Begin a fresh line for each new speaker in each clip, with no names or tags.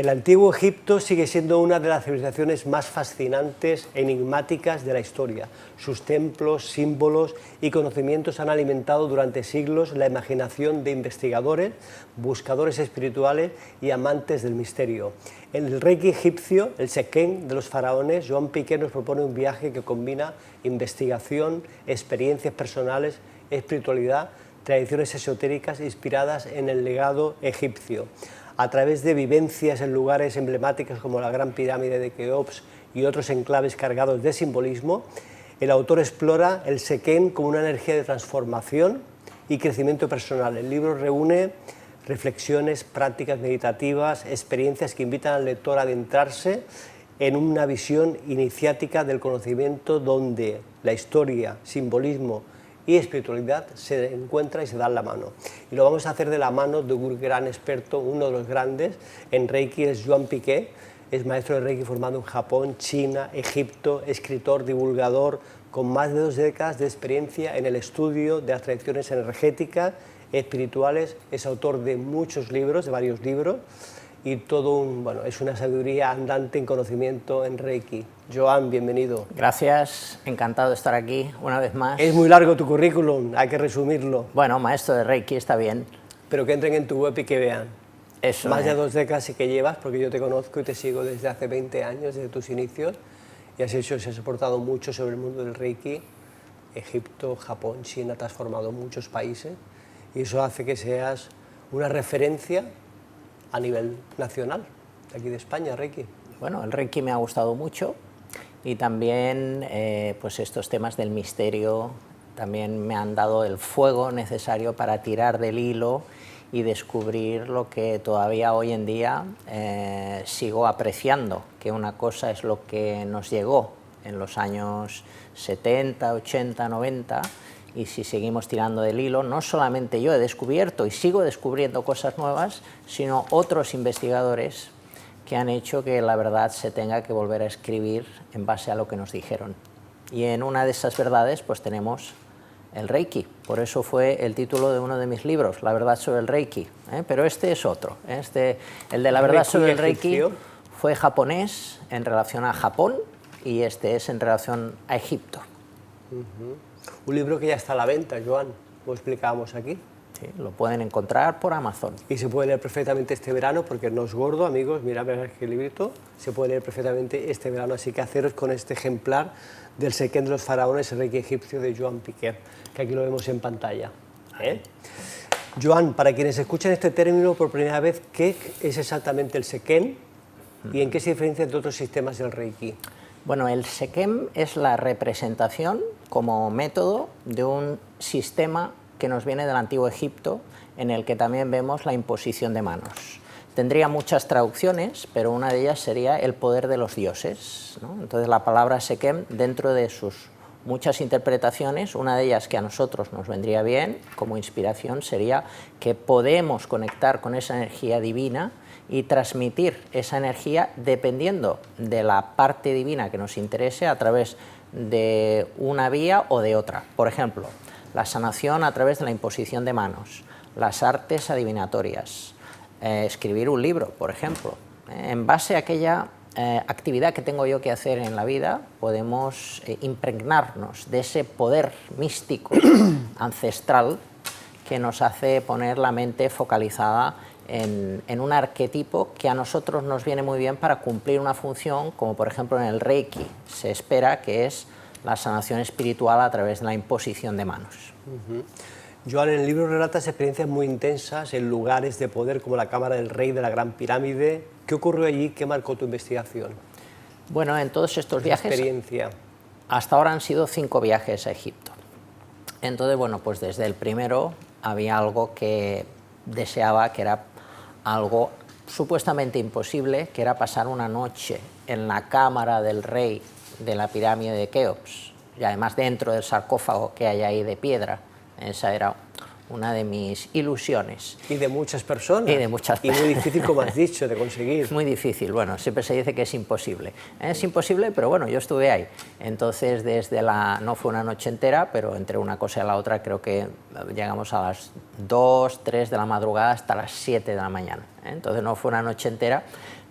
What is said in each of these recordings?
El antiguo Egipto sigue siendo una de las civilizaciones más fascinantes e enigmáticas de la historia. Sus templos, símbolos y conocimientos han alimentado durante siglos la imaginación de investigadores, buscadores espirituales y amantes del misterio. En el Reiki egipcio, el Sekhen de los faraones, Joan Piqué nos propone un viaje que combina investigación, experiencias personales, espiritualidad, tradiciones esotéricas inspiradas en el legado egipcio. A través de vivencias en lugares emblemáticos como la Gran Pirámide de Keops y otros enclaves cargados de simbolismo, el autor explora el Sekhen como una energía de transformación y crecimiento personal. El libro reúne reflexiones, prácticas meditativas, experiencias que invitan al lector a adentrarse en una visión iniciática del conocimiento donde la historia, simbolismo y espiritualidad se encuentran y se dan la mano. Y lo vamos a hacer de la mano de un gran experto, uno de los grandes en Reiki, es Joan Piqué, es maestro de Reiki formado en Japón, China, Egipto, escritor, divulgador, con más de 2 décadas de experiencia en el estudio de las tradiciones energéticas, espirituales, es autor de muchos libros, de varios libros, y es una sabiduría andante en conocimiento en Reiki. Joan, bienvenido.
Gracias, encantado de estar aquí una vez más.
Es muy largo tu currículum, hay que resumirlo.
Bueno, maestro de Reiki está bien.
Pero que entren en tu web y que vean.
Eso.
Más de 2 décadas sí que llevas, porque yo te conozco y te sigo desde hace 20 años, desde tus inicios, y se has aportado mucho sobre el mundo del Reiki. Egipto, Japón, China, te has formado muchos países, y eso hace que seas una referencia a nivel nacional, de aquí de España, Reiki.
Bueno, el Reiki me ha gustado mucho y también pues estos temas del misterio también me han dado el fuego necesario para tirar del hilo y descubrir lo que todavía hoy en día sigo apreciando, que una cosa es lo que nos llegó en los años 70, 80, 90, y si seguimos tirando del hilo, no solamente yo he descubierto y sigo descubriendo cosas nuevas, sino otros investigadores que han hecho que la verdad se tenga que volver a escribir en base a lo que nos dijeron. Y en una de esas verdades pues tenemos el Reiki, por eso fue el título de uno de mis libros, La verdad sobre el Reiki, pero este es otro, el de la verdad sobre el Reiki fue japonés en relación a Japón y este es en relación a Egipto.
Un libro que ya está a la venta, Joan, lo explicábamos aquí.
Sí, lo pueden encontrar por Amazon.
Y se puede leer perfectamente este verano, porque no es gordo, amigos, mirad qué librito, se puede leer perfectamente este verano, así que haceros con este ejemplar del Sekhen de los faraones, el Reiki egipcio de Joan Piqué, que aquí lo vemos en pantalla. Joan, para quienes escuchan este término por primera vez, ¿qué es exactamente el Sekhen y en qué se diferencia de otros sistemas del Reiki?
Bueno, el Sekhen es la representación como método de un sistema que nos viene del antiguo Egipto, en el que también vemos la imposición de manos. Tendría muchas traducciones, pero una de ellas sería el poder de los dioses, ¿no? Entonces la palabra Sekhen, dentro de sus muchas interpretaciones, una de ellas que a nosotros nos vendría bien como inspiración sería que podemos conectar con esa energía divina y transmitir esa energía dependiendo de la parte divina que nos interese a través de una vía o de otra. Por ejemplo, la sanación a través de la imposición de manos, las artes adivinatorias, escribir un libro, por ejemplo. En base a aquella actividad que tengo yo que hacer en la vida, podemos impregnarnos de ese poder místico ancestral que nos hace poner la mente focalizada en un arquetipo que a nosotros nos viene muy bien para cumplir una función, como por ejemplo en el Reiki se espera, que es la sanación espiritual a través de la imposición de manos.
Joan, en el libro relatas experiencias muy intensas en lugares de poder como la Cámara del Rey de la Gran Pirámide. ¿Qué ocurrió allí? ¿Qué marcó tu investigación?
Bueno, en todos estos viajes,
experiencia.
Hasta ahora han sido 5 viajes a Egipto. Entonces, bueno, pues desde el primero había algo que deseaba, que era algo supuestamente imposible, que era pasar una noche en la cámara del rey de la pirámide de Keops, y además dentro del sarcófago que hay ahí de piedra. Esa era una de mis ilusiones.
Y de muchas personas.
Y de muchas personas.
Y muy difícil, como has dicho, de conseguir.
Es muy difícil, bueno, siempre se dice que es imposible. Es imposible, pero bueno, yo estuve ahí. Entonces, no fue una noche entera, pero entre una cosa y la otra creo que llegamos a las 2, 3 de la madrugada hasta las 7 de la mañana. Entonces no fue una noche entera,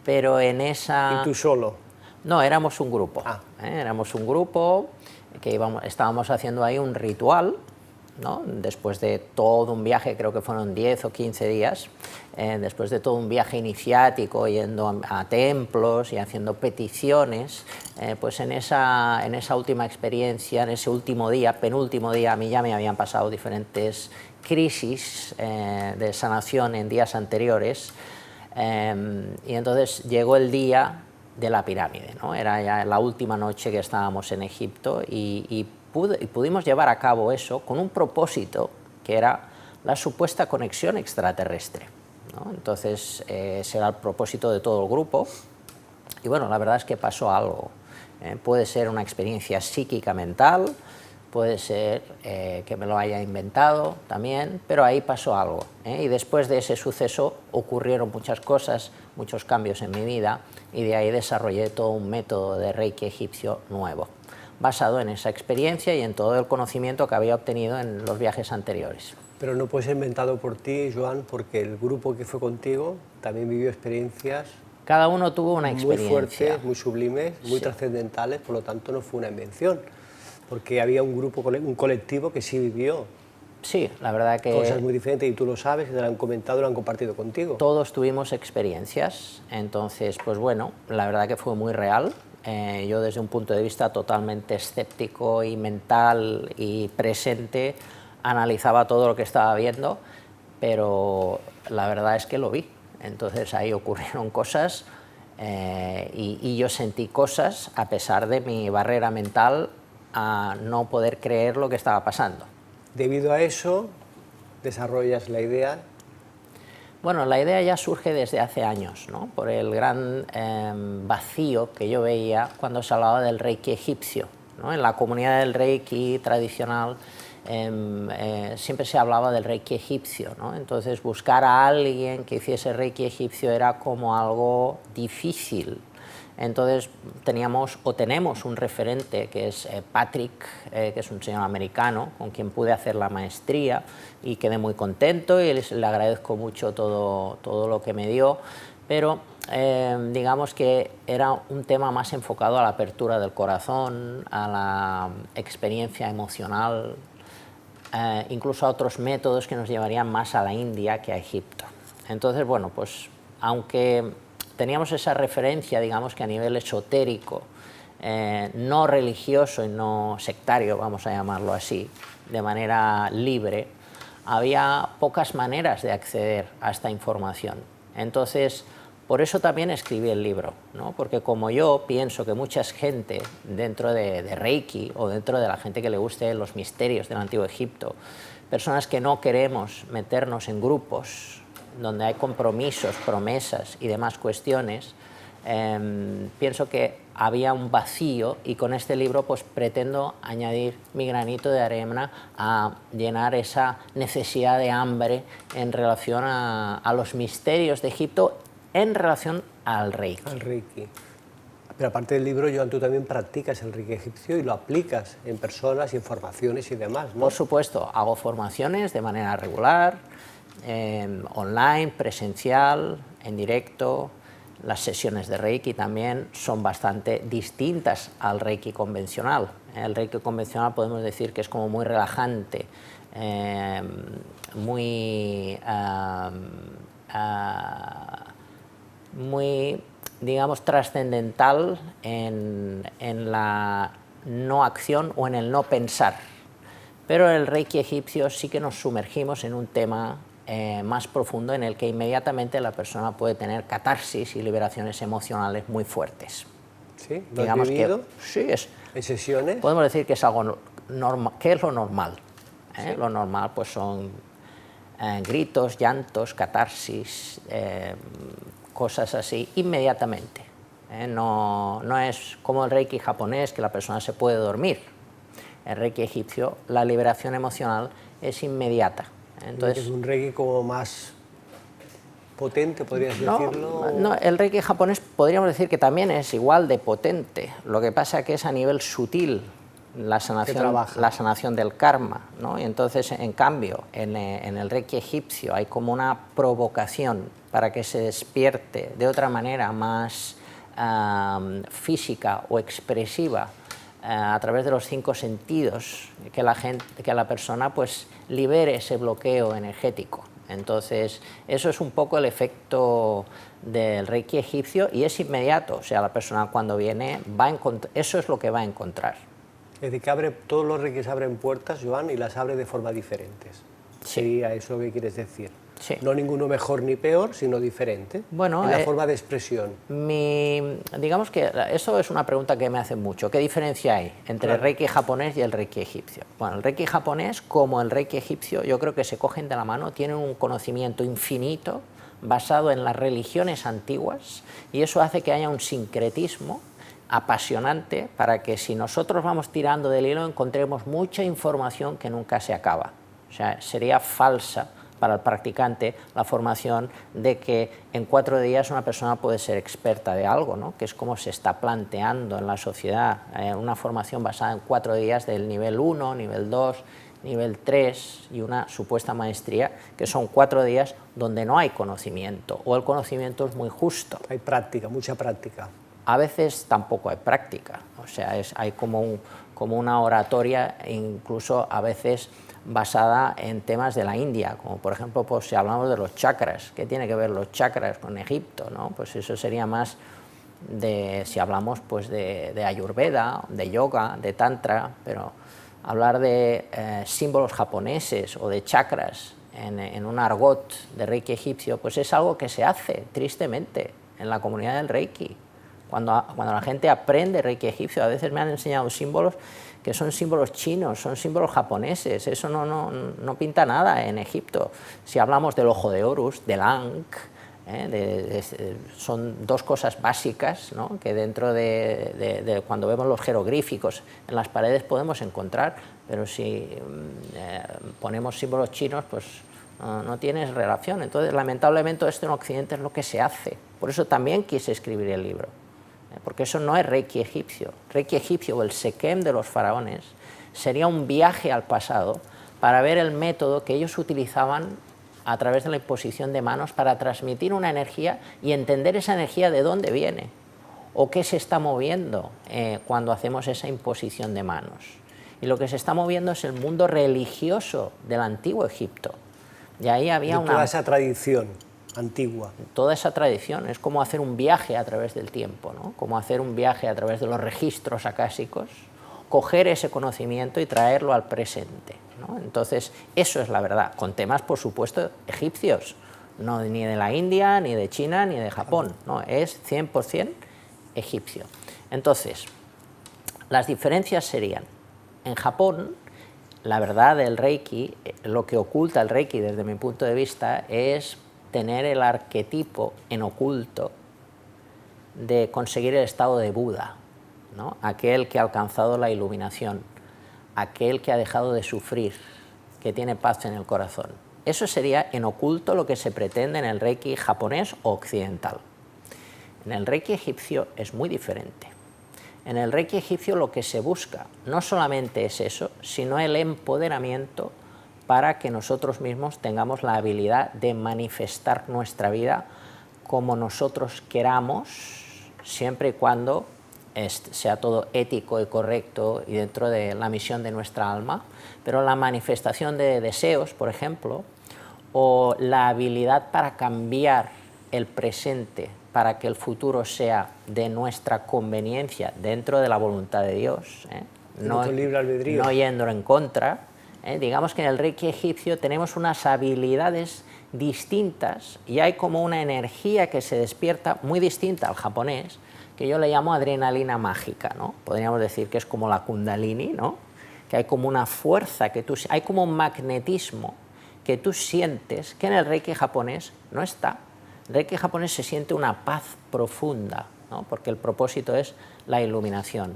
pero en esa...
¿Y tú solo?
No, éramos un grupo. Éramos un grupo que estábamos haciendo ahí un ritual, ¿no? Después de todo un viaje, creo que fueron 10 o 15 días, después de todo un viaje iniciático, yendo a templos y haciendo peticiones, pues en esa última experiencia, en ese último día, penúltimo día, a mí ya me habían pasado diferentes crisis de sanación en días anteriores, y entonces llegó el día de la pirámide, ¿no? Era ya la última noche que estábamos en Egipto y pudimos llevar a cabo eso con un propósito que era la supuesta conexión extraterrestre, ¿no? Entonces ese era el propósito de todo el grupo y bueno, la verdad es que pasó algo. Puede ser una experiencia psíquica mental, puede ser que me lo haya inventado también, pero ahí pasó algo, y después de ese suceso ocurrieron muchas cosas, muchos cambios en mi vida y de ahí desarrollé todo un método de Reiki egipcio nuevo, basado en esa experiencia y en todo el conocimiento que había obtenido en los viajes anteriores.
Pero no puede ser inventado por ti, Joan, porque el grupo que fue contigo también vivió experiencias...
Cada uno tuvo una experiencia.
Muy fuertes, muy sublimes, muy trascendentales, por lo tanto no fue una invención, porque había un grupo, un colectivo que sí vivió.
Sí, la verdad que...
Cosas muy diferentes y tú lo sabes, y te lo han comentado y lo han compartido contigo.
Todos tuvimos experiencias, entonces, pues bueno, la verdad que fue muy real. Yo desde un punto de vista totalmente escéptico y mental y presente analizaba todo lo que estaba viendo, pero la verdad es que lo vi. Entonces ahí ocurrieron cosas y yo sentí cosas a pesar de mi barrera mental a no poder creer lo que estaba pasando.
Debido a eso, desarrollas la idea.
Bueno, la idea ya surge desde hace años, ¿no? Por el gran vacío que yo veía cuando se hablaba del Reiki egipcio, ¿no? En la comunidad del Reiki tradicional siempre se hablaba del Reiki egipcio, ¿no? Entonces buscar a alguien que hiciese Reiki egipcio era como algo difícil. Entonces tenemos un referente que es Patrick, que es un señor americano con quien pude hacer la maestría y quedé muy contento y le agradezco mucho todo lo que me dio, pero digamos que era un tema más enfocado a la apertura del corazón, a la experiencia emocional, incluso a otros métodos que nos llevarían más a la India que a Egipto. Entonces, bueno, pues aunque teníamos esa referencia, digamos que a nivel esotérico, no religioso y no sectario, vamos a llamarlo así, de manera libre, había pocas maneras de acceder a esta información. Entonces, por eso también escribí el libro, ¿no? Porque como yo pienso que mucha gente dentro de Reiki o dentro de la gente que le guste los misterios del Antiguo Egipto, personas que no queremos meternos en grupos donde hay compromisos, promesas y demás cuestiones, pienso que había un vacío y con este libro pues pretendo añadir mi granito de arena a llenar esa necesidad de hambre en relación a los misterios de Egipto en relación al Reiki.
Al Reiki. Pero aparte del libro, Joan, tú también practicas el Reiki egipcio y lo aplicas en personas, en formaciones y demás, ¿no?
Por supuesto, hago formaciones de manera regular, online, presencial, en directo. Las sesiones de Reiki también son bastante distintas al Reiki convencional. El Reiki convencional podemos decir que es como muy relajante, muy, digamos, trascendental en la no acción o en el no pensar. Pero en el Reiki egipcio sí que nos sumergimos en un tema más profundo en el que inmediatamente la persona puede tener catarsis y liberaciones emocionales muy fuertes.
¿Sí? ¿Lo has vivido?
Sí,
¿En sesiones?
Podemos decir que es algo normal. ¿Qué es lo normal?
¿Sí?
Lo normal pues son gritos, llantos, catarsis, cosas así, inmediatamente. No es como el Reiki japonés, que la persona se puede dormir. El Reiki egipcio, la liberación emocional es inmediata. Entonces,
¿es un Reiki como más potente, podrías decirlo?
No, el Reiki japonés podríamos decir que también es igual de potente. Lo que pasa es que es a nivel sutil. la sanación del karma, ¿no? Y entonces, en cambio, en el Reiki egipcio hay como una provocación para que se despierte de otra manera más física o expresiva a través de los 5 sentidos, que la persona pues libere ese bloqueo energético. Entonces, eso es un poco el efecto del Reiki egipcio y es inmediato, o sea, la persona cuando viene eso es lo que va a encontrar.
Es decir, que todos los Reikis abren puertas, Joan, y las abre de forma diferentes.
Sí.
Sería eso lo que quieres decir.
Sí.
No ninguno mejor ni peor, sino diferente,
bueno,
en la forma de expresión.
Digamos que eso es una pregunta que me hacen mucho. ¿Qué diferencia hay entre el Reiki japonés y el Reiki egipcio? Bueno, el Reiki japonés, como el Reiki egipcio, yo creo que se cogen de la mano, tienen un conocimiento infinito basado en las religiones antiguas y eso hace que haya un sincretismo apasionante para que si nosotros vamos tirando del hilo encontremos mucha información que nunca se acaba. O sea, sería falsa para el practicante la formación de que en 4 días una persona puede ser experta de algo, ¿no? Que es como se está planteando en la sociedad, una formación basada en 4 días del nivel 1, nivel 2, nivel 3 y una supuesta maestría, que son 4 días donde no hay conocimiento o el conocimiento es muy justo.
Hay práctica, mucha práctica.
A veces tampoco hay práctica, o sea, hay como una oratoria, incluso a veces basada en temas de la India, como por ejemplo, pues, si hablamos de los chakras, ¿qué tiene que ver los chakras con Egipto, ¿no? Pues eso sería más si hablamos pues, de Ayurveda, de yoga, de tantra, pero hablar de símbolos japoneses o de chakras en un argot de Reiki egipcio, pues es algo que se hace, tristemente, en la comunidad del Reiki. Cuando la gente aprende Reiki egipcio, a veces me han enseñado símbolos que son símbolos chinos, son símbolos japoneses, eso no pinta nada en Egipto. Si hablamos del ojo de Horus, del Ankh, son 2 cosas básicas, ¿no? Que dentro de cuando vemos los jeroglíficos en las paredes podemos encontrar, pero si ponemos símbolos chinos, pues no tienes relación. Entonces, lamentablemente, esto en Occidente es lo que se hace. Por eso también quise escribir el libro. Porque eso no es Reiki egipcio. Reiki egipcio o el Sekhem de los faraones sería un viaje al pasado para ver el método que ellos utilizaban a través de la imposición de manos para transmitir una energía y entender esa energía de dónde viene o qué se está moviendo cuando hacemos esa imposición de manos. Y lo que se está moviendo es el mundo religioso del antiguo Egipto. Y ahí había
toda esa tradición antigua.
Toda esa tradición es como hacer un viaje a través del tiempo, ¿no? Como hacer un viaje a través de los registros acásicos, coger ese conocimiento y traerlo al presente, ¿no? Entonces, eso es la verdad, con temas, por supuesto, egipcios, no ni de la India, ni de China, ni de Japón, no, es 100% egipcio. Entonces, las diferencias serían, en Japón, la verdad del Reiki, lo que oculta el Reiki desde mi punto de vista es tener el arquetipo en oculto de conseguir el estado de Buda, ¿no? Aquel que ha alcanzado la iluminación, aquel que ha dejado de sufrir, que tiene paz en el corazón. Eso sería en oculto lo que se pretende en el Reiki japonés o occidental. En el Reiki egipcio es muy diferente. En el Reiki egipcio lo que se busca no solamente es eso, sino el empoderamiento para que nosotros mismos tengamos la habilidad de manifestar nuestra vida como nosotros queramos, siempre y cuando sea todo ético y correcto y dentro de la misión de nuestra alma, pero la manifestación de deseos, por ejemplo, o la habilidad para cambiar el presente para que el futuro sea de nuestra conveniencia dentro de la voluntad de Dios, no yendo en contra. Digamos que en el Reiki egipcio tenemos unas habilidades distintas y hay como una energía que se despierta muy distinta al japonés, que yo le llamo adrenalina mágica, ¿no? Podríamos decir que es como la kundalini, ¿no? Que hay como una fuerza, hay como un magnetismo que tú sientes que en el Reiki japonés no está. En el Reiki japonés se siente una paz profunda, ¿no? Porque el propósito es la iluminación.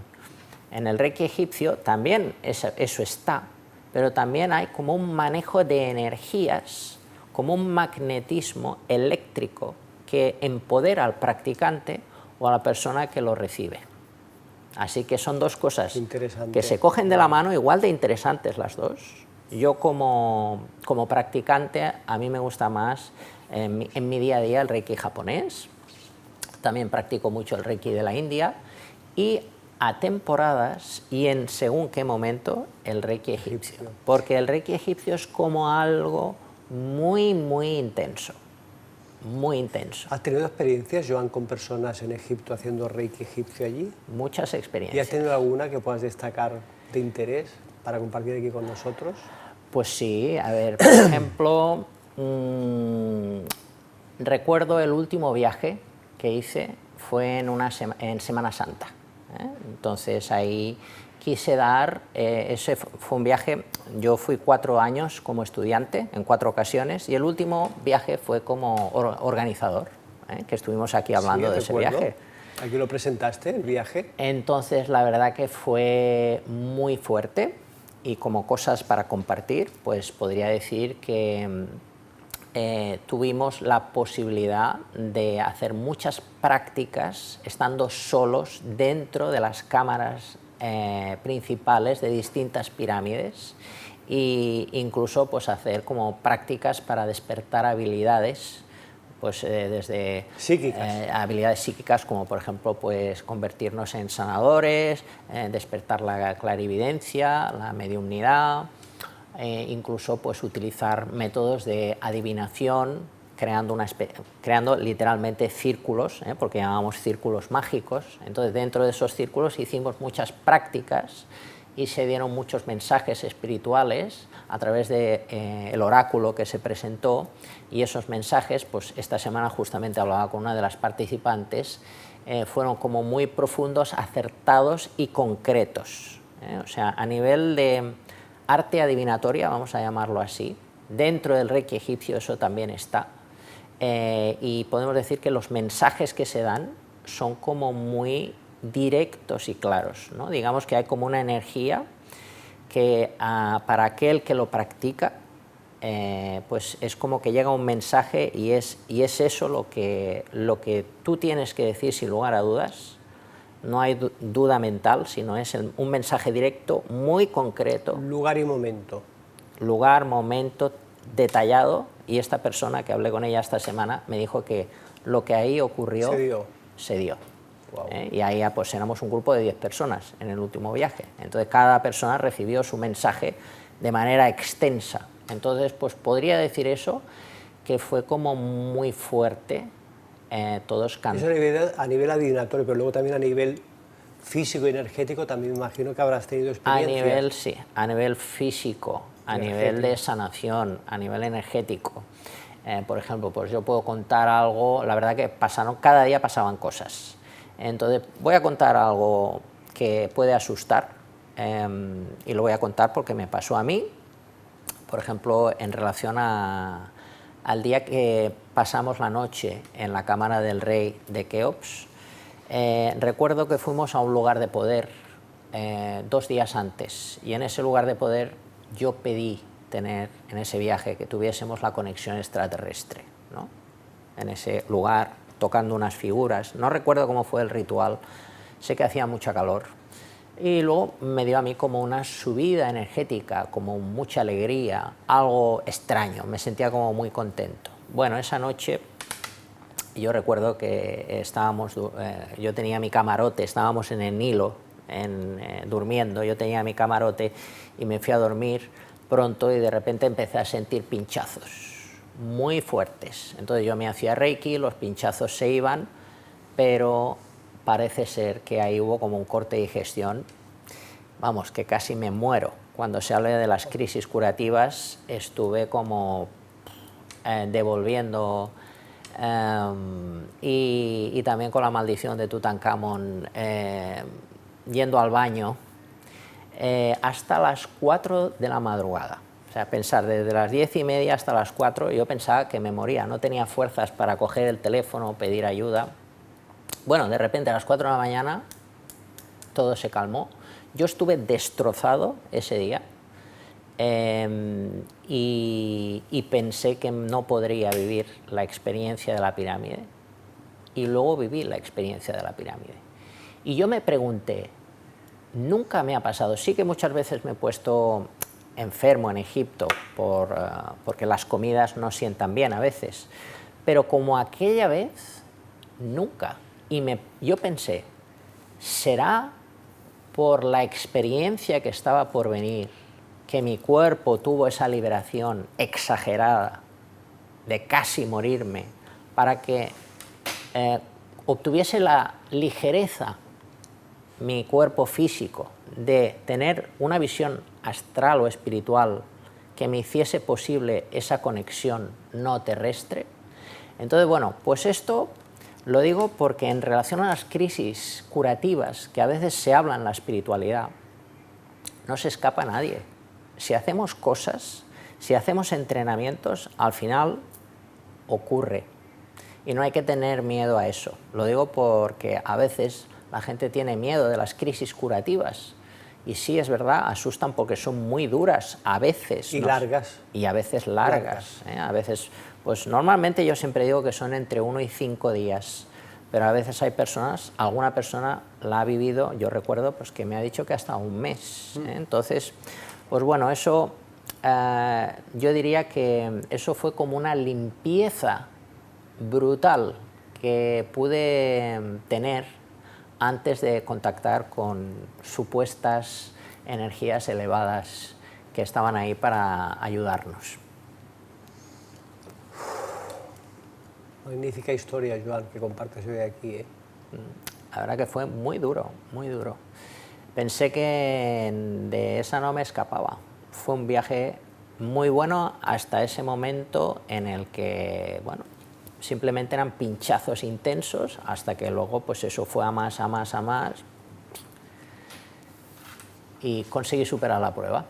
En el Reiki egipcio también eso está, pero también hay como un manejo de energías, como un magnetismo eléctrico que empodera al practicante o a la persona que lo recibe. Así que son dos cosas
Interesante.
que se cogen de la mano, igual de interesantes las dos. Yo como practicante, a mí me gusta más en mi día a día el Reiki japonés. También practico mucho el Reiki de la India y a temporadas y en según qué momento el Reiki egipcio. Porque el Reiki egipcio es como algo muy, muy intenso. Muy intenso.
¿Has tenido experiencias, Joan, con personas en Egipto haciendo Reiki egipcio allí?
Muchas
¿Y
experiencias.
has tenido alguna que puedas destacar de interés para compartir aquí con nosotros?
Pues sí, a ver, por ejemplo, recuerdo el último viaje que hice fue en Semana Santa. Entonces ahí quise dar, ese fue un viaje, yo fui 4 años como estudiante en 4 ocasiones y el último viaje fue como organizador, que estuvimos aquí hablando de ese viaje.
Aquí lo presentaste, el viaje.
Entonces la verdad que fue muy fuerte y como cosas para compartir, pues podría decir que tuvimos la posibilidad de hacer muchas prácticas estando solos dentro de las cámaras principales de distintas pirámides e incluso pues hacer como prácticas para despertar habilidades, pues desde habilidades psíquicas como por ejemplo pues convertirnos en sanadores, despertar la clarividencia, la mediumnidad, incluso pues utilizar métodos de adivinación, creando literalmente círculos, porque llamábamos círculos mágicos. Entonces dentro de esos círculos hicimos muchas prácticas y se dieron muchos mensajes espirituales a través del oráculo que se presentó, y esos mensajes, pues esta semana justamente hablaba con una de las participantes, fueron como muy profundos, acertados y concretos. O sea, a nivel de arte adivinatoria, vamos a llamarlo así, dentro del Reiki egipcio eso también está, y podemos decir que los mensajes que se dan son como muy directos y claros, ¿no? Digamos que hay como una energía que para aquel que lo practica, pues es como que llega un mensaje y es eso lo que tú tienes que decir sin lugar a dudas. No hay duda mental, sino es un mensaje directo, muy concreto.
Lugar y momento.
Lugar, momento, detallado, y esta persona que hablé con ella esta semana me dijo que lo que ahí ocurrió se dio.
Wow.
Y ahí pues éramos un grupo de 10 personas en el último viaje. Entonces cada persona recibió su mensaje de manera extensa. Entonces pues podría decir eso, que fue como muy fuerte. Todos cantan.
Eso a nivel adivinatorio, pero luego también a nivel físico y energético también me imagino que habrás tenido experiencias.
A nivel, sí, a nivel físico, a nivel de sanación, a nivel energético. Por ejemplo, pues yo puedo contar algo, la verdad que cada día pasaban cosas. Entonces voy a contar algo que puede asustar, y lo voy a contar porque me pasó a mí, por ejemplo, en relación al día que pasamos la noche en la cámara del rey de Keops. Recuerdo que fuimos a un lugar de poder 2 días antes, y en ese lugar de poder yo pedí tener en ese viaje que tuviésemos la conexión extraterrestre, ¿no? En ese lugar, tocando unas figuras, no recuerdo cómo fue el ritual, sé que hacía mucha calor, y luego me dio a mí como una subida energética, como mucha alegría, algo extraño, me sentía como muy contento. Bueno, esa noche yo recuerdo que yo tenía mi camarote, estábamos en el Nilo, durmiendo, yo tenía mi camarote y me fui a dormir pronto y de repente empecé a sentir pinchazos muy fuertes. Entonces yo me hacía Reiki, los pinchazos se iban, pero parece ser que ahí hubo como un corte de digestión, vamos, que casi me muero. Cuando se habla de las crisis curativas, estuve como devolviendo, y también con la maldición de Tutankamón, yendo al baño hasta las 4 de la madrugada. O sea, pensar, desde las 10:30 hasta las 4, yo pensaba que me moría, no tenía fuerzas para coger el teléfono o pedir ayuda. Bueno, de repente a las 4 de la mañana todo se calmó. Yo estuve destrozado ese día, y pensé que no podría vivir la experiencia de la pirámide, y luego viví la experiencia de la pirámide. Y yo me pregunté, nunca me ha pasado. Sí que muchas veces me he puesto enfermo en Egipto porque las comidas no sientan bien a veces, pero como aquella vez, nunca. Y yo pensé, ¿será por la experiencia que estaba por venir que mi cuerpo tuvo esa liberación exagerada de casi morirme para que obtuviese la ligereza mi cuerpo físico de tener una visión astral o espiritual que me hiciese posible esa conexión no terrestre? Entonces, bueno, pues esto lo digo porque en relación a las crisis curativas que a veces se habla en la espiritualidad, no se escapa a nadie. Si hacemos cosas, si hacemos entrenamientos, al final ocurre. Y no hay que tener miedo a eso. Lo digo porque a veces la gente tiene miedo de las crisis curativas. Y sí, es verdad, asustan porque son muy duras, a veces.
Y largas.
Y a veces largas. A veces, pues normalmente yo siempre digo que son entre 1 y 5 días. Pero a veces hay personas, alguna persona la ha vivido, yo recuerdo pues que me ha dicho que hasta un mes. Entonces, pues bueno, eso yo diría que eso fue como una limpieza brutal que pude tener antes de contactar con supuestas energías elevadas que estaban ahí para ayudarnos.
Magnífica historia, Joan, que compartes hoy aquí, ¿eh?
La verdad que fue muy duro, muy duro. Pensé que de esa no me escapaba. Fue un viaje muy bueno hasta ese momento en el que, bueno, simplemente eran pinchazos intensos hasta que luego pues eso fue a más, a más, a más y conseguí superar la prueba.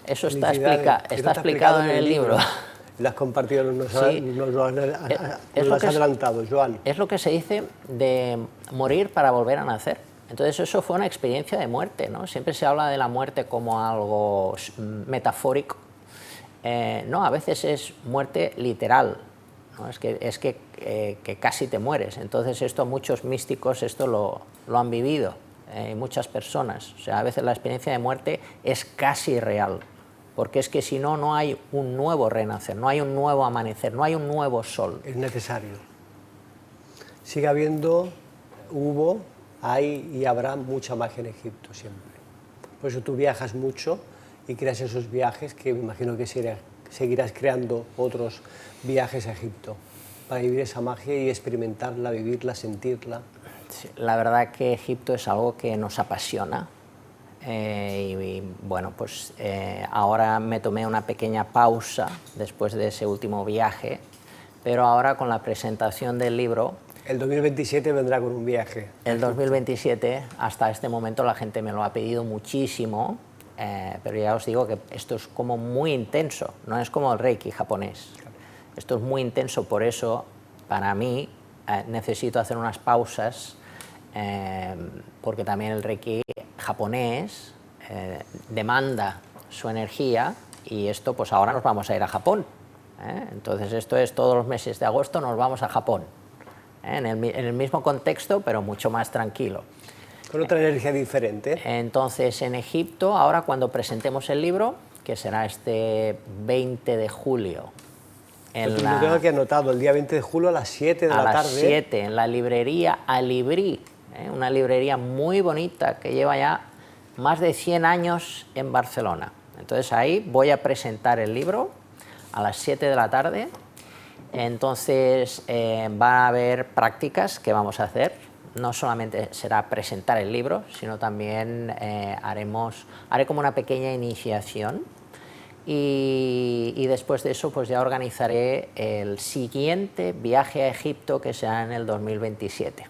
Eso está explicado en el libro.
Lo has compartido, nos lo has adelantado, Joan.
Es lo que se dice de morir para volver a nacer. Entonces eso fue una experiencia de muerte, ¿no? Siempre se habla de la muerte como algo metafórico. No, a veces es muerte literal, ¿no? Es que casi te mueres. Entonces esto muchos místicos esto lo han vivido, muchas personas. O sea, a veces la experiencia de muerte es casi real, porque es que si no, no hay un nuevo renacer, no hay un nuevo amanecer, no hay un nuevo sol.
Es necesario. Sigue habiendo, hay y habrá mucha magia en Egipto siempre. Por eso tú viajas mucho y creas esos viajes que me imagino que seguirás creando otros viajes a Egipto para vivir esa magia y experimentarla, vivirla, sentirla.
Sí, la verdad que Egipto es algo que nos apasiona. Bueno, pues ahora me tomé una pequeña pausa después de ese último viaje, pero ahora con la presentación del libro...
El 2027 vendrá con un viaje.
El 2027, hasta este momento la gente me lo ha pedido muchísimo, pero ya os digo que esto es como muy intenso, no es como el Reiki japonés. Esto es muy intenso, por eso para mí necesito hacer unas pausas, porque también el Reiki japonés demanda su energía y esto pues ahora nos vamos a ir a Japón. Entonces esto es todos los meses de agosto nos vamos a Japón, en el mismo contexto pero mucho más tranquilo.
Con otra energía diferente.
Entonces en Egipto, ahora cuando presentemos el libro, que será este 20 de julio.
Lo tengo aquí anotado, el día 20 de julio a las 7 de la tarde.
A las 7, en la librería Alibrí, una librería muy bonita que lleva ya más de 100 años en Barcelona. Entonces ahí voy a presentar el libro a las 7 de la tarde. Entonces va a haber prácticas que vamos a hacer. No solamente será presentar el libro, sino también haré como una pequeña iniciación. Y después de eso pues ya organizaré el siguiente viaje a Egipto, que será en el 2027,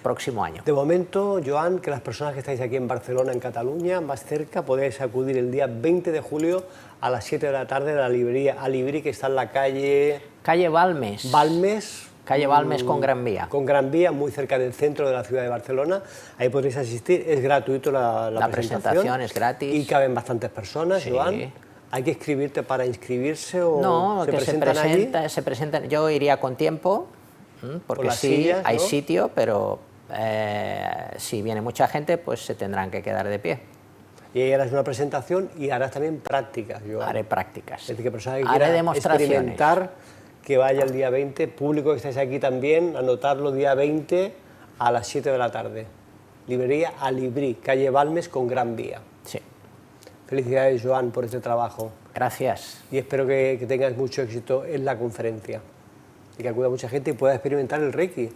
próximo año.
De momento, Joan, que las personas que estáis aquí en Barcelona, en Cataluña, más cerca, podéis acudir el día 20 de julio a las 7 de la tarde a la librería Alibrí, que está en la calle...
Calle Balmes.
Balmes.
Calle Balmes con Gran Vía.
Con Gran Vía, muy cerca del centro de la ciudad de Barcelona. Ahí podréis asistir, es gratuito la presentación
es gratis.
Y caben bastantes personas, sí. Joan. ¿Hay que inscribirte para inscribirse o
no,
se presentan allí?
Yo iría con tiempo, porque sí, sillas, hay sitio, pero si viene mucha gente, pues se tendrán que quedar de pie.
Y harás una presentación y harás también prácticas, Joan.
Haré prácticas.
Es decir, que persona que
Haré
quiera
demostraciones.
experimentar, que vaya el día 20, público que estáis aquí también, anotarlo día 20 a las 7 de la tarde. Librería Alibrí, calle Balmes con Gran Vía.
Sí.
Felicidades, Joan, por este trabajo.
Gracias.
Y espero que tengas mucho éxito en la conferencia y que acuda mucha gente y pueda experimentar el Reiki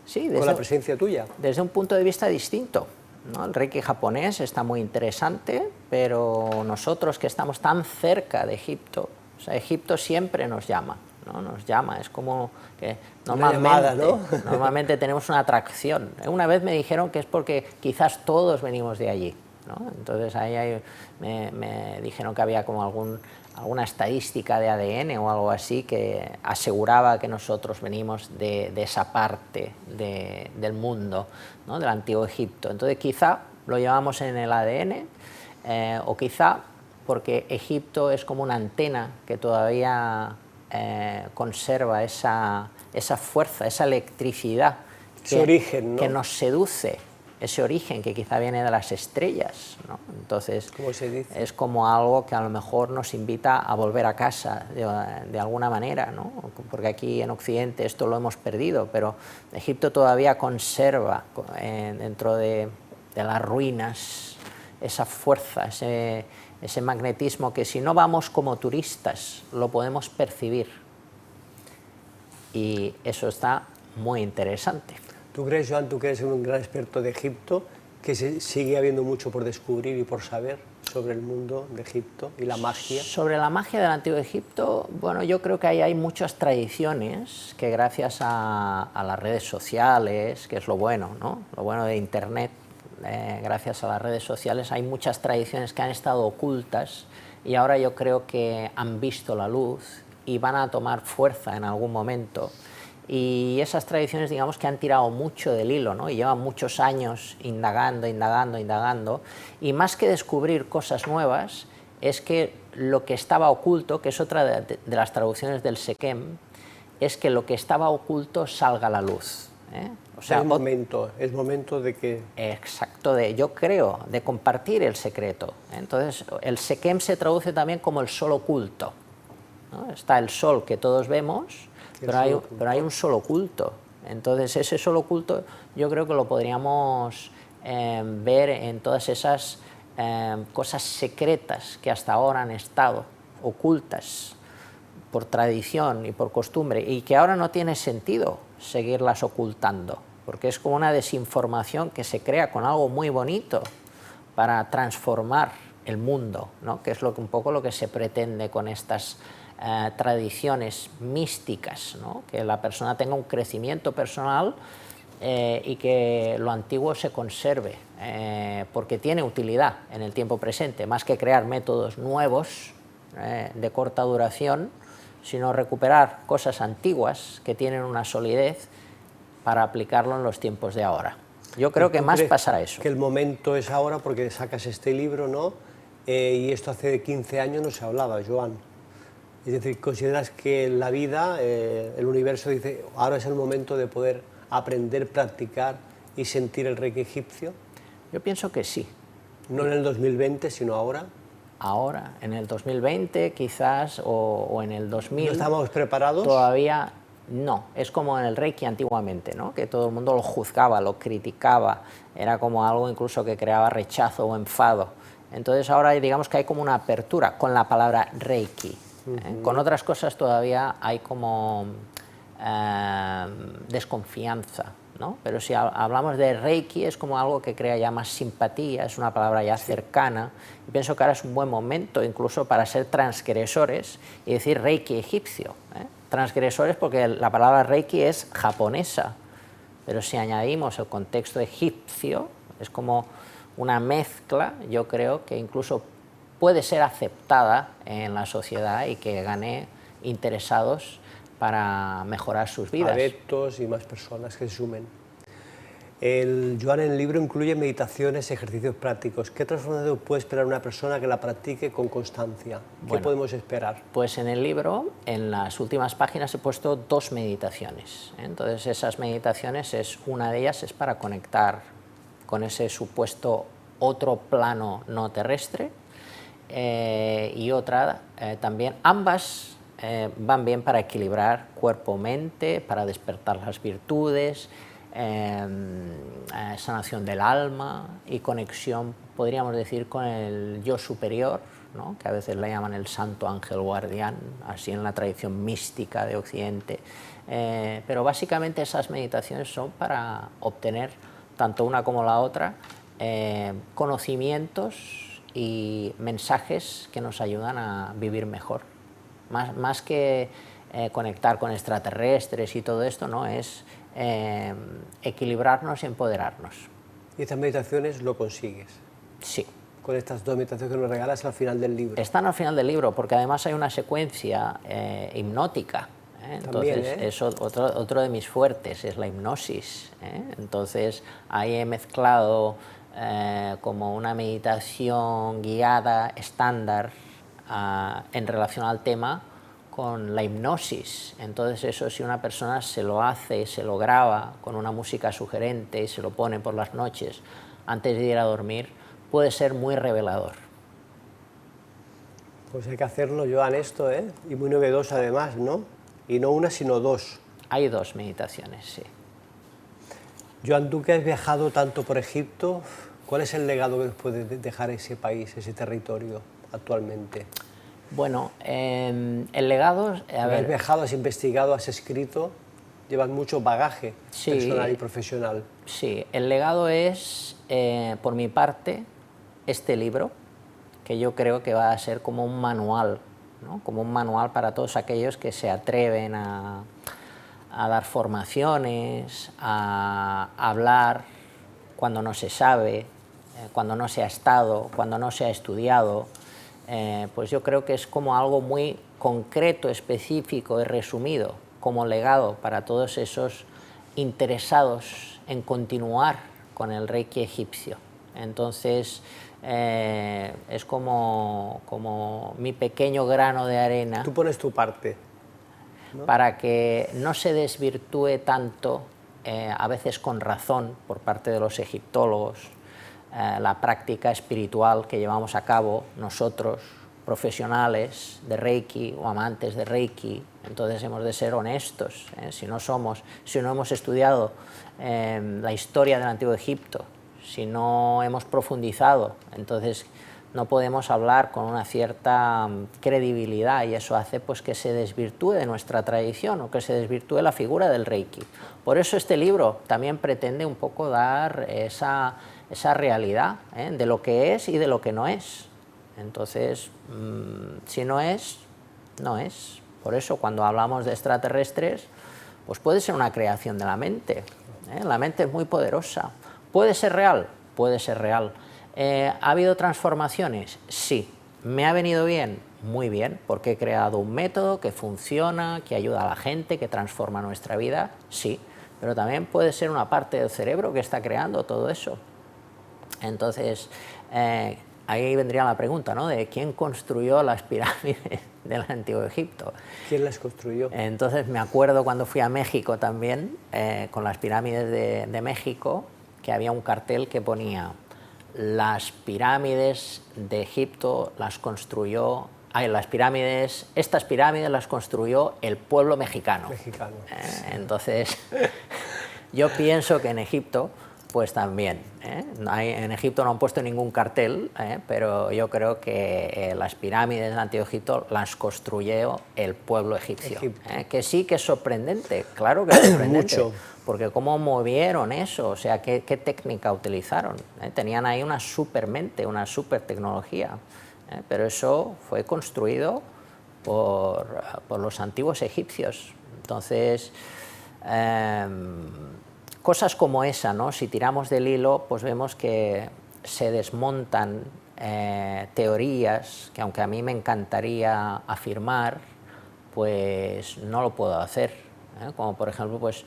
Sí,
con la presencia tuya.
desde un punto de vista distinto, ¿no? El Reiki japonés está muy interesante, pero nosotros que estamos tan cerca de Egipto, o sea, Egipto siempre nos llama, ¿no? Nos llama, es como que normalmente,
llamada, ¿no?
normalmente tenemos una atracción. Una vez me dijeron que es porque quizás todos venimos de allí, ¿no? Entonces ahí me dijeron que había como alguna estadística de ADN o algo así que aseguraba que nosotros venimos de esa parte del mundo, ¿no? Del antiguo Egipto. Entonces quizá lo llevamos en el ADN o quizá porque Egipto es como una antena que todavía conserva esa fuerza, esa electricidad
Ese origen, ¿no?
que nos seduce, ese origen que quizá viene de las estrellas, ¿no? Entonces,
¿Cómo se dice?
es como algo que a lo mejor nos invita a volver a casa de alguna manera, ¿no? Porque aquí en Occidente esto lo hemos perdido, pero Egipto todavía conserva dentro de las ruinas esa fuerza, ese magnetismo que si no vamos como turistas lo podemos percibir, y eso está muy interesante.
¿Tú crees, Joan, tú que eres un gran experto de Egipto, que sigue habiendo mucho por descubrir y por saber sobre el mundo de Egipto y la magia?
Sobre la magia del Antiguo Egipto, bueno, yo creo que ahí hay muchas tradiciones que gracias a las redes sociales, que es lo bueno, ¿no? Lo bueno de Internet, gracias a las redes sociales hay muchas tradiciones que han estado ocultas y ahora yo creo que han visto la luz y van a tomar fuerza en algún momento. Y esas tradiciones, digamos, que han tirado mucho del hilo, ¿no? Y llevan muchos años indagando, y más que descubrir cosas nuevas, es que lo que estaba oculto, que es otra de las traducciones del Sekhem, es que lo que estaba oculto salga a la luz, ¿eh? O sea,
es momento de que...
Exacto, yo creo, de compartir el secreto. Entonces, el Sekhem se traduce también como el sol oculto, ¿no? Está el sol que todos vemos, pero hay un sol oculto. Entonces ese sol oculto yo creo que lo podríamos ver en todas esas cosas secretas que hasta ahora han estado ocultas por tradición y por costumbre y que ahora no tiene sentido seguirlas ocultando, porque es como una desinformación que se crea con algo muy bonito para transformar el mundo, ¿no? Que es un poco lo que se pretende con estas tradiciones místicas, ¿no? Que la persona tenga un crecimiento personal y que lo antiguo se conserve, porque tiene utilidad en el tiempo presente, más que crear métodos nuevos de corta duración, sino recuperar cosas antiguas que tienen una solidez para aplicarlo en los tiempos de ahora. Yo creo que más pasará eso.
Que el momento es ahora porque sacas este libro, ¿no? Y esto hace 15 años no se hablaba, Joan. Es decir, ¿consideras que la vida, el universo dice, ahora es el momento de poder aprender, practicar y sentir el Reiki egipcio?
Yo pienso que sí.
No en el 2020, sino ahora.
Ahora, en el 2020 quizás, o en el 2000...
¿No estamos preparados?
Todavía no. Es como en el Reiki antiguamente, ¿no? Que todo el mundo lo juzgaba, lo criticaba, era como algo incluso que creaba rechazo o enfado. Entonces ahora digamos que hay como una apertura con la palabra Reiki. Con otras cosas todavía hay como desconfianza, ¿no? Pero si hablamos de Reiki es como algo que crea ya más simpatía, es una palabra ya cercana, y pienso que ahora es un buen momento incluso para ser transgresores y decir Reiki egipcio, ¿eh? Transgresores porque la palabra Reiki es japonesa, pero si añadimos el contexto egipcio es como una mezcla, yo creo que incluso puede ser aceptada en la sociedad y que gane interesados para mejorar sus vidas.
Adeptos y más personas que se sumen. Joan, en el libro incluye meditaciones, ejercicios prácticos. ¿Qué transformación puede esperar una persona que la practique con constancia? ¿Qué
Bueno,
podemos esperar?
Pues en el libro, en las últimas páginas, he puesto 2 meditaciones. Entonces, esas meditaciones, una de ellas es para conectar con ese supuesto otro plano no terrestre, y otra también, ambas van bien para equilibrar cuerpo-mente, para despertar las virtudes, sanación del alma y conexión, podríamos decir, con el yo superior, ¿no? Que a veces le llaman el santo ángel guardián, así en la tradición mística de Occidente. Pero básicamente esas meditaciones son para obtener, tanto una como la otra, conocimientos y mensajes que nos ayudan a vivir mejor. Más que conectar con extraterrestres y todo esto, ¿no? Es equilibrarnos y empoderarnos.
¿Y estas meditaciones lo consigues?
Sí.
Con estas 2 meditaciones que nos regalas al final del libro.
Están al final del libro porque además hay una secuencia hipnótica. Entonces,
También,
eso otro de mis fuertes es la hipnosis. Entonces, ahí he mezclado como una meditación guiada estándar en relación al tema con la hipnosis. Entonces, eso, si una persona se lo hace, se lo graba con una música sugerente y se lo pone por las noches antes de ir a dormir, puede ser muy revelador.
Pues hay que hacerlo, Joan, esto, ¿eh? Y muy novedoso además, ¿no? Y no una, sino 2.
Hay 2 meditaciones, sí.
Joan, tú que has viajado tanto por Egipto, ¿cuál es el legado que nos puede dejar ese país, ese territorio actualmente?
Bueno, el legado...
Has viajado, has investigado, has escrito, llevas mucho bagaje personal y profesional.
Sí, el legado es, por mi parte, este libro, que yo creo que va a ser como un manual, ¿no? Como un manual para todos aquellos que se atreven a dar formaciones, a hablar cuando no se sabe, cuando no se ha estado, cuando no se ha estudiado. Pues yo creo que es como algo muy concreto, específico y resumido como legado para todos esos interesados en continuar con el Reiki egipcio. Entonces, es como mi pequeño grano de arena.
Tú pones tu parte, ¿no?
Para que no se desvirtúe tanto, a veces con razón, por parte de los egiptólogos, la práctica espiritual que llevamos a cabo nosotros, profesionales de Reiki o amantes de Reiki. Entonces hemos de ser honestos, si no hemos estudiado la historia del Antiguo Egipto, si no hemos profundizado, entonces no podemos hablar con una cierta credibilidad, y eso hace pues que se desvirtúe de nuestra tradición o que se desvirtúe la figura del Reiki. Por eso este libro también pretende un poco dar esa realidad, de lo que es y de lo que no es. Entonces, si no es, no es. Por eso cuando hablamos de extraterrestres, pues puede ser una creación de la mente. La mente es muy poderosa. ¿Puede ser real? Puede ser real. ¿Ha habido transformaciones? Sí. ¿Me ha venido bien? Muy bien, porque he creado un método que funciona, que ayuda a la gente, que transforma nuestra vida. Sí, pero también puede ser una parte del cerebro que está creando todo eso. Entonces, ahí vendría la pregunta, ¿no?, de quién construyó las pirámides del Antiguo Egipto.
¿Quién las construyó?
Entonces me acuerdo cuando fui a México también, con las pirámides de México, que había un cartel que ponía: las pirámides de Egipto las construyó... estas pirámides las construyó el pueblo mexicano. Entonces, yo pienso que en Egipto, pues también. En Egipto no han puesto ningún cartel, pero yo creo que las pirámides del Antiguo Egipto las construyó el pueblo egipcio. Que sí que es sorprendente, claro que es sorprendente.
Mucho.
Porque cómo movieron eso, o sea, qué técnica utilizaron. Tenían ahí una supermente, una super tecnología. Pero eso fue construido por los antiguos egipcios. Entonces, cosas como esa, ¿no? Si tiramos del hilo, pues vemos que se desmontan teorías que, aunque a mí me encantaría afirmar, pues no lo puedo hacer. Como por ejemplo, pues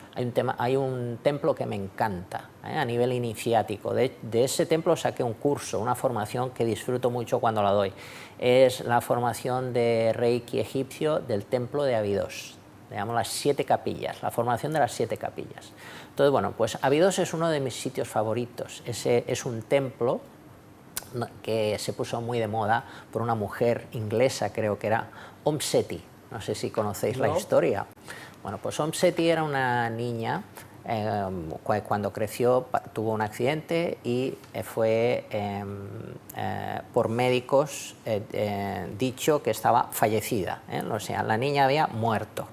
hay un templo que me encanta, a nivel iniciático. De ese templo saqué un curso, una formación que disfruto mucho cuando la doy. Es la formación de Reiki egipcio del templo de Abidos. Le llamo las 7 capillas, la formación de las 7 capillas. Entonces, bueno, pues Abidos es uno de mis sitios favoritos. Es un templo que se puso muy de moda por una mujer inglesa, creo que era Om Seti. No sé si conocéis la historia. Bueno, pues Om Seti era una niña, cuando creció tuvo un accidente y fue por médicos dicho que estaba fallecida, o sea, la niña había muerto,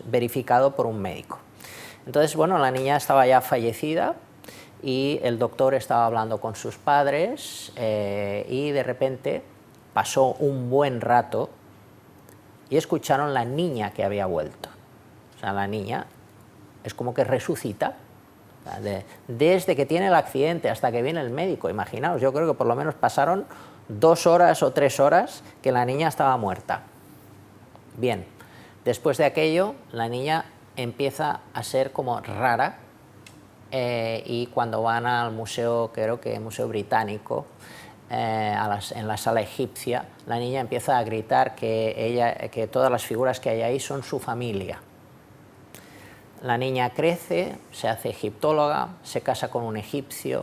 verificado por un médico. Entonces, bueno, la niña estaba ya fallecida y el doctor estaba hablando con sus padres y de repente pasó un buen rato y escucharon la niña que había vuelto. O sea, la niña es como que resucita. O sea, desde que tiene el accidente hasta que viene el médico, imaginaos, yo creo que por lo menos pasaron 2 horas o 3 horas que la niña estaba muerta. Bien, después de aquello, la niña empieza a ser como rara y cuando van al museo, creo que Museo Británico, en la sala egipcia, la niña empieza a gritar que todas las figuras que hay ahí son su familia. La niña crece, se hace egiptóloga, se casa con un egipcio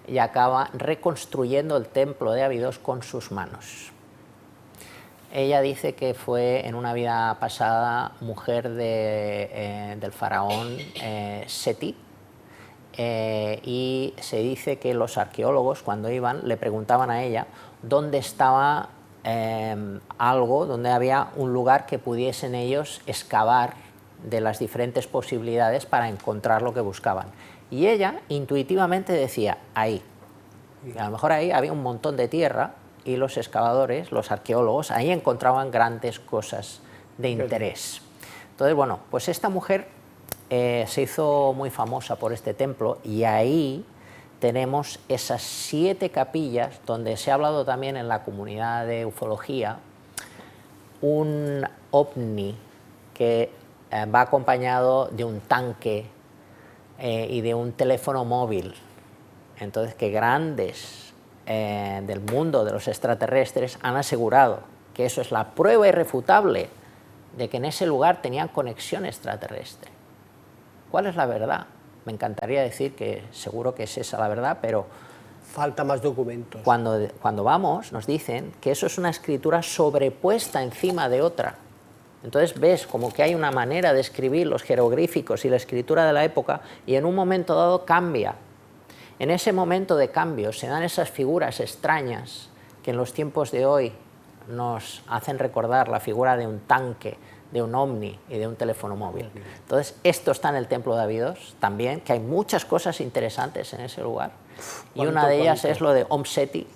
y acaba reconstruyendo el templo de Abidos con sus manos. Ella dice que fue en una vida pasada mujer del faraón Seti, y se dice que los arqueólogos cuando iban le preguntaban a ella dónde estaba algo, dónde había un lugar que pudiesen ellos excavar de las diferentes posibilidades para encontrar lo que buscaban. Y ella intuitivamente decía, ahí. Y a lo mejor ahí había un montón de tierra y los excavadores, los arqueólogos, ahí encontraban grandes cosas de interés. Entonces, bueno, pues esta mujer se hizo muy famosa por este templo y ahí tenemos esas 7 capillas donde se ha hablado también en la comunidad de ufología, un ovni que va acompañado de un tanque y de un teléfono móvil. Entonces, que grandes del mundo de los extraterrestres han asegurado que eso es la prueba irrefutable de que en ese lugar tenían conexión extraterrestre. ¿Cuál es la verdad? Me encantaría decir que seguro que es esa la verdad, pero
falta más documentos.
Cuando vamos nos dicen que eso es una escritura sobrepuesta encima de otra. Entonces ves como que hay una manera de escribir los jeroglíficos y la escritura de la época y en un momento dado cambia. En ese momento de cambio se dan esas figuras extrañas que en los tiempos de hoy nos hacen recordar la figura de un tanque, de un ovni y de un teléfono móvil. Entonces esto está en el templo de Abidos también, que hay muchas cosas interesantes en ese lugar. Y una de ellas es lo de Om Seti,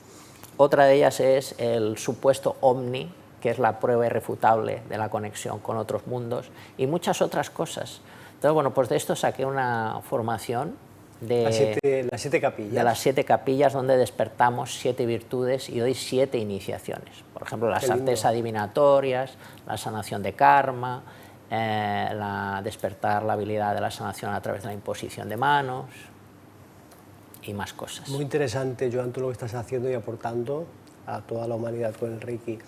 otra de ellas es el supuesto ovni, que es la prueba irrefutable de la conexión con otros mundos, y muchas otras cosas. Entonces, bueno, pues de esto saqué una formación de
las 7 capillas.
De las 7 capillas donde despertamos 7 virtudes y doy 7 iniciaciones. Por ejemplo, las artes adivinatorias, la sanación de karma, despertar la habilidad de la sanación a través de la imposición de manos y más cosas.
Muy interesante, Joan, todo lo que estás haciendo y aportando a toda la humanidad con el Reiki.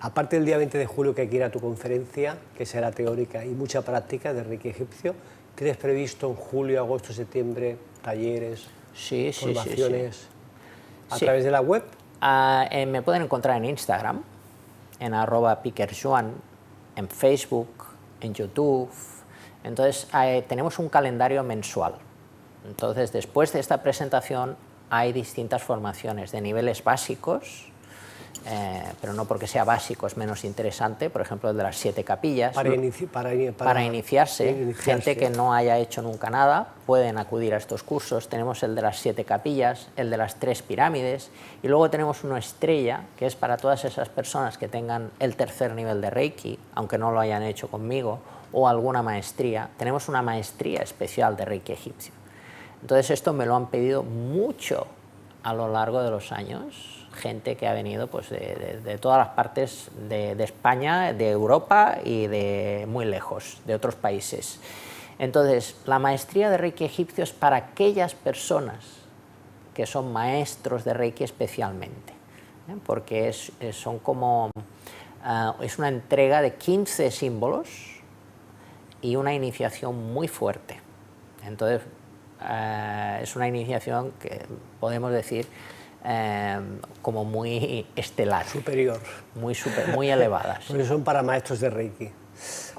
Aparte del día 20 de julio que hay que ir a tu conferencia, que será teórica y mucha práctica de Reiki egipcio, ¿tienes previsto en julio, agosto, septiembre talleres, formaciones a través de la web?
Me pueden encontrar en Instagram, en @piquerjoan, en Facebook, en YouTube. Entonces tenemos un calendario mensual. Entonces después de esta presentación hay distintas formaciones de niveles básicos, pero no porque sea básico es menos interesante, por ejemplo el de las 7 capillas. Para iniciarse, gente que no haya hecho nunca nada pueden acudir a estos cursos. Tenemos el de las 7 capillas, el de las 3 pirámides y luego tenemos una estrella que es para todas esas personas que tengan el tercer nivel de Reiki, aunque no lo hayan hecho conmigo, o alguna maestría. Tenemos una maestría especial de Reiki egipcio. Entonces esto me lo han pedido mucho a lo largo de los años, gente que ha venido pues, de todas las partes de España, de Europa y de muy lejos, de otros países. Entonces, la maestría de Reiki egipcio es para aquellas personas que son maestros de Reiki especialmente, porque es una entrega de 15 símbolos y una iniciación muy fuerte. Entonces, es una iniciación que podemos decir como muy estelar.
Superior.
Muy elevada. Sí.
Porque son para maestros de Reiki.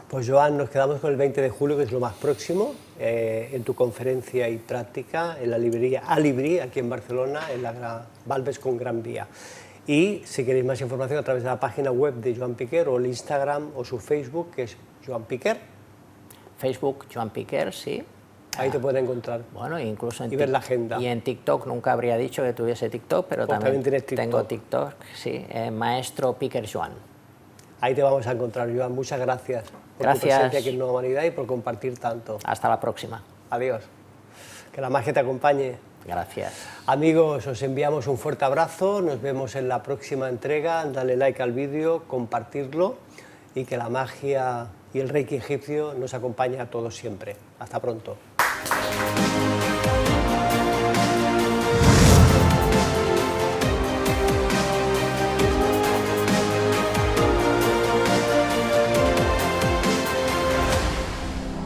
Pues Joan, nos quedamos con el 20 de julio, que es lo más próximo, en tu conferencia y práctica en la librería Alibri, aquí en Barcelona, en la Balbes con Gran Vía. Y si queréis más información a través de la página web de Joan Piquer o el Instagram o su Facebook, que es Joan Piquer.
Facebook, Joan Piquer, sí.
Ahí te pueden encontrar.
Bueno, incluso
y ver la agenda.
Y en TikTok, nunca habría dicho que tuviese TikTok, pero
pues también tienes TikTok.
Tengo TikTok, sí, Maestro Piquer Joan.
Ahí te vamos a encontrar, Joan. Muchas gracias por tu presencia aquí en Nueva Humanidad y por compartir tanto.
Hasta la próxima.
Adiós. Que la magia te acompañe.
Gracias.
Amigos, os enviamos un fuerte abrazo. Nos vemos en la próxima entrega. Dale like al vídeo, compartirlo y que la magia y el Reiki egipcio nos acompañe a todos siempre. Hasta pronto.